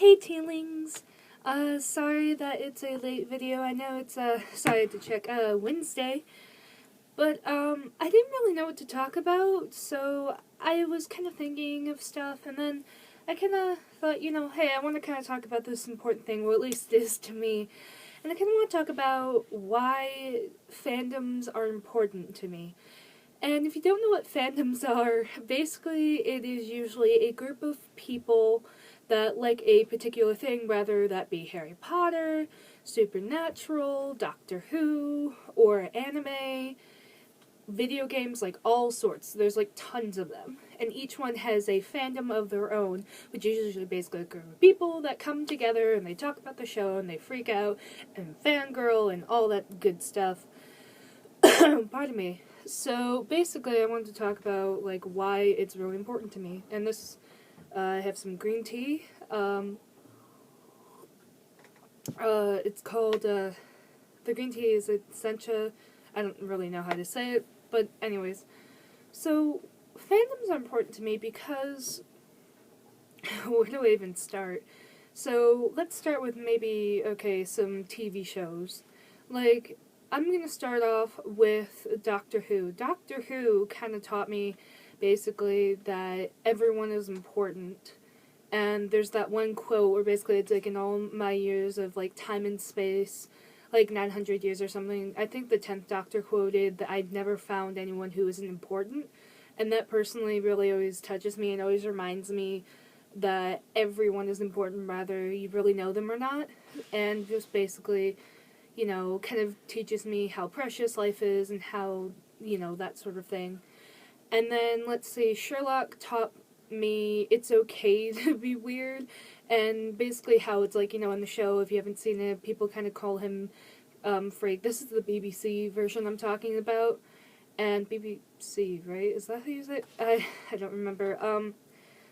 Hey Tealings! Sorry that it's a late video. I know it's, sorry to check, Wednesday. But, I didn't really know what to talk about, so I was kind of thinking of stuff, and then I kind of thought, hey, I want to kind of talk about this important thing, or at least it is to me. And I kind of want to talk about why fandoms are important to me. And if you don't know what fandoms are, basically it is usually a group of people that like a particular thing, whether that be Harry Potter, Supernatural, Doctor Who, or anime, video games, like all sorts. There's like tons of them. And each one has a fandom of their own, which is usually basically a group of people that come together and they talk about the show and they freak out and fangirl and all that good stuff. Pardon me. So basically I wanted to talk about like why it's really important to me. And this, I have some green tea. It's called, the green tea is Essentia. I don't really know how to say it, but anyways. So, fandoms are important to me because, where do I even start? So, let's start with maybe, some TV shows. Like, I'm gonna start off with Doctor Who. Doctor Who kind of taught me, basically, that everyone is important. And there's that one quote where basically it's like in all my years of like time and space, like 900 years or something, I think the 10th Doctor quoted that I've never found anyone who isn't important. And that personally really always touches me and always reminds me that everyone is important, whether you really know them or not. And just basically, kind of teaches me how precious life is and how, that sort of thing. And then, let's see, Sherlock taught me it's okay to be weird, and basically how it's like, in the show, if you haven't seen it, people kind of call him Freak. This is the BBC version I'm talking about, and BBC, right? Is that how you say it? I don't remember.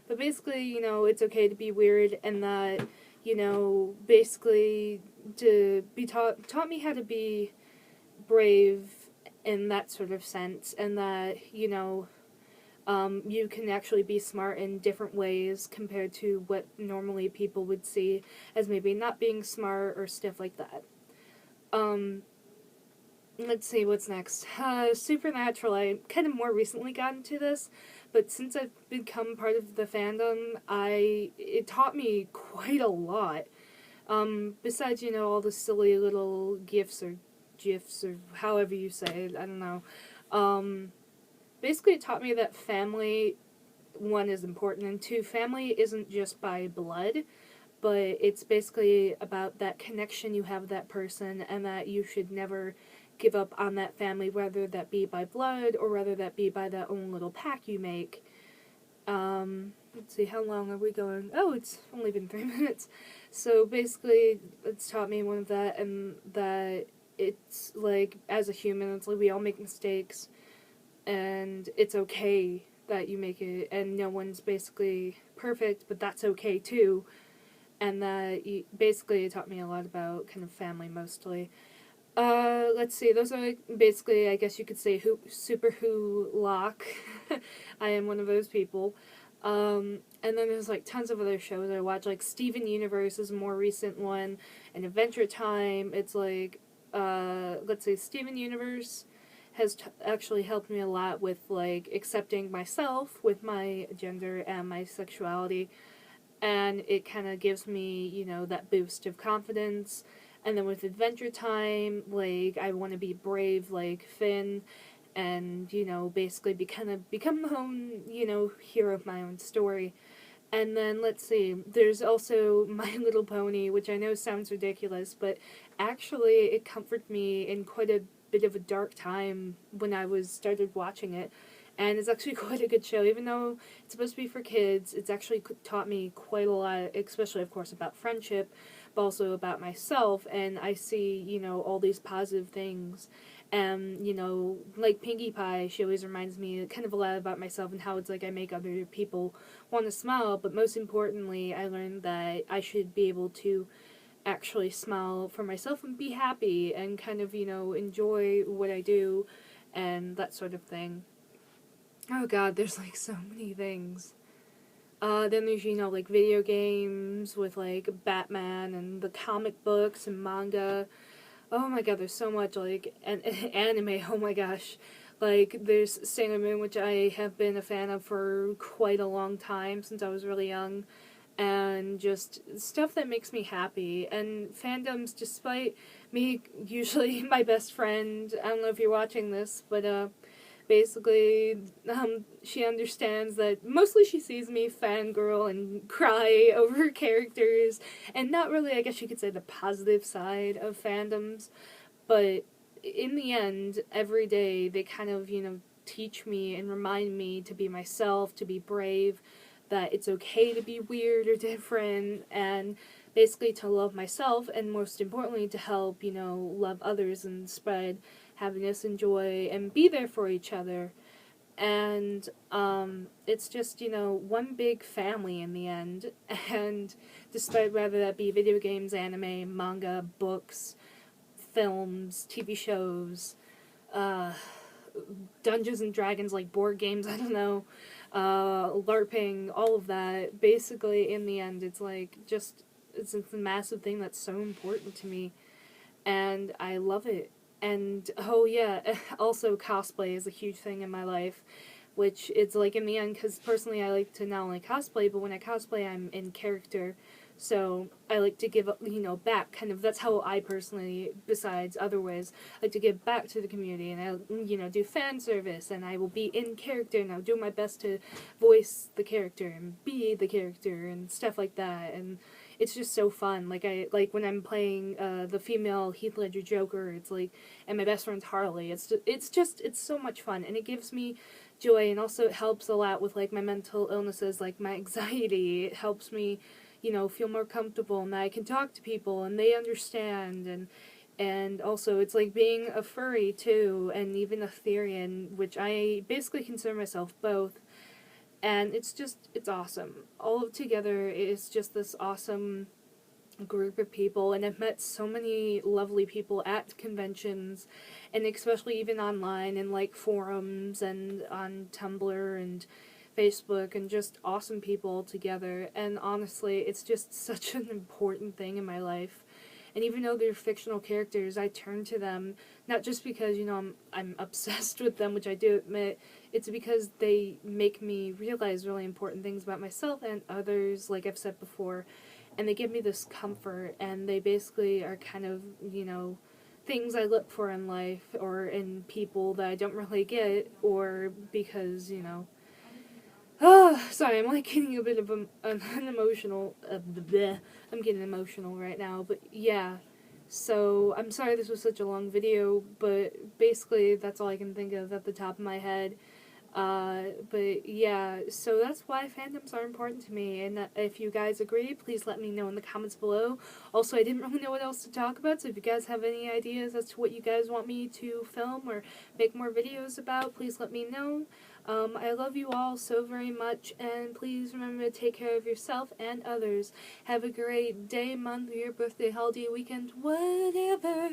But basically, it's okay to be weird, and that, basically to be taught me how to be brave in that sort of sense, and that, you can actually be smart in different ways compared to what normally people would see as maybe not being smart or stuff like that. Let's see, what's next? Supernatural, I kind of more recently got into this, but since I've become part of the fandom, it taught me quite a lot. Besides, all the silly little gifs or gifs or however you say it, I don't know. Basically it taught me that family, one, is important, and two, family isn't just by blood, but it's basically about that connection you have with that person, and that you should never give up on that family, whether that be by blood or whether that be by that own little pack you make. Let's see, how long are we going? Oh, it's only been 3 minutes. So basically, it's taught me one of that, and that it's like, as a human, it's like we all make mistakes, and it's okay that you make it, and no one's basically perfect, but that's okay too. And that basically it taught me a lot about kind of family mostly. Let's see, those are basically, I guess you could say, Super Who lock. I am one of those people. And then there's like tons of other shows I watch, like Steven Universe is a more recent one, and Adventure Time. It's like, let's see, Steven Universe has actually helped me a lot with like accepting myself with my gender and my sexuality, and it kind of gives me, that boost of confidence. And then with Adventure Time, like, I want to be brave like Finn, and, basically become my own, hero of my own story. And then, let's see, there's also My Little Pony, which I know sounds ridiculous, but actually it comforted me in quite a bit of a dark time when I started watching it. And it's actually quite a good show, even though it's supposed to be for kids. It's actually taught me quite a lot, especially, of course, about friendship, but also about myself. And I see, all these positive things. And, like Pinkie Pie, she always reminds me kind of a lot about myself and how it's like I make other people want to smile. But most importantly, I learned that I should be able to actually smile for myself and be happy and kind of, enjoy what I do and that sort of thing. Oh god, there's like so many things. Then there's, you know, like video games with like Batman and the comic books and manga. Oh my god, there's so much like anime. Oh my gosh. Like there's Sailor Moon, which I have been a fan of for quite a long time since I was really young, and just stuff that makes me happy. And fandoms, despite me usually my best friend, I don't know if you're watching this, but basically, she understands that mostly she sees me fangirl and cry over characters, and not really, I guess you could say, the positive side of fandoms, but in the end, every day they kind of, you know, teach me and remind me to be myself, to be brave, that it's okay to be weird or different, and basically to love myself, and most importantly, to help, you know, love others and spread happiness and joy and be there for each other. And it's just, you know, one big family in the end. And despite whether that be video games, anime, manga, books, films, TV shows, uh, Dungeons and Dragons, like board games, I don't know, LARPing, all of that, basically in the end, it's like just, it's a massive thing that's so important to me. And I love it. And oh yeah, also cosplay is a huge thing in my life, which it's like in the end, because personally I like to not only cosplay, but when I cosplay I'm in character, so I like to give, you know, back, kind of, that's how I personally, besides other ways, like to give back to the community, and I, you know, do fan service, and I will be in character, and I'll do my best to voice the character, and be the character, and stuff like that, and it's just so fun. Like like when I'm playing the female Heath Ledger Joker, it's like, and my best friend's Harley. It's so much fun, and it gives me joy, and also it helps a lot with like my mental illnesses, like my anxiety. It helps me, you know, feel more comfortable, and that I can talk to people and they understand, and also it's like being a furry too, and even a Therian, which I basically consider myself both. And it's awesome. All together, it's just this awesome group of people, and I've met so many lovely people at conventions, and especially even online, and like forums, and on Tumblr, and Facebook, and just awesome people together, and honestly, it's just such an important thing in my life. And even though they're fictional characters, I turn to them not just because, you know, I'm obsessed with them, which I do admit. It's because they make me realize really important things about myself and others, like I've said before, and they give me this comfort, and they basically are kind of, you know, things I look for in life or in people that I don't really get, or because, you know, oh, sorry, I'm like getting a bit of an emotional, I'm getting emotional right now, but yeah. So, I'm sorry this was such a long video, but basically that's all I can think of at the top of my head. But yeah, so that's why fandoms are important to me, and if you guys agree, please let me know in the comments below. Also, I didn't really know what else to talk about, so if you guys have any ideas as to what you guys want me to film or make more videos about, please let me know. I love you all so very much, and please remember to take care of yourself and others. Have a great day, month, year, birthday, holiday, weekend, whatever.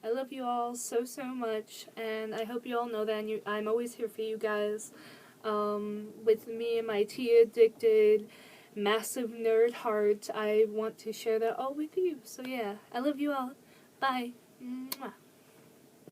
I love you all so, so much, and I hope you all know that I'm always here for you guys. With me and my tea-addicted, massive nerd heart, I want to share that all with you. So yeah, I love you all. Bye. Mwah.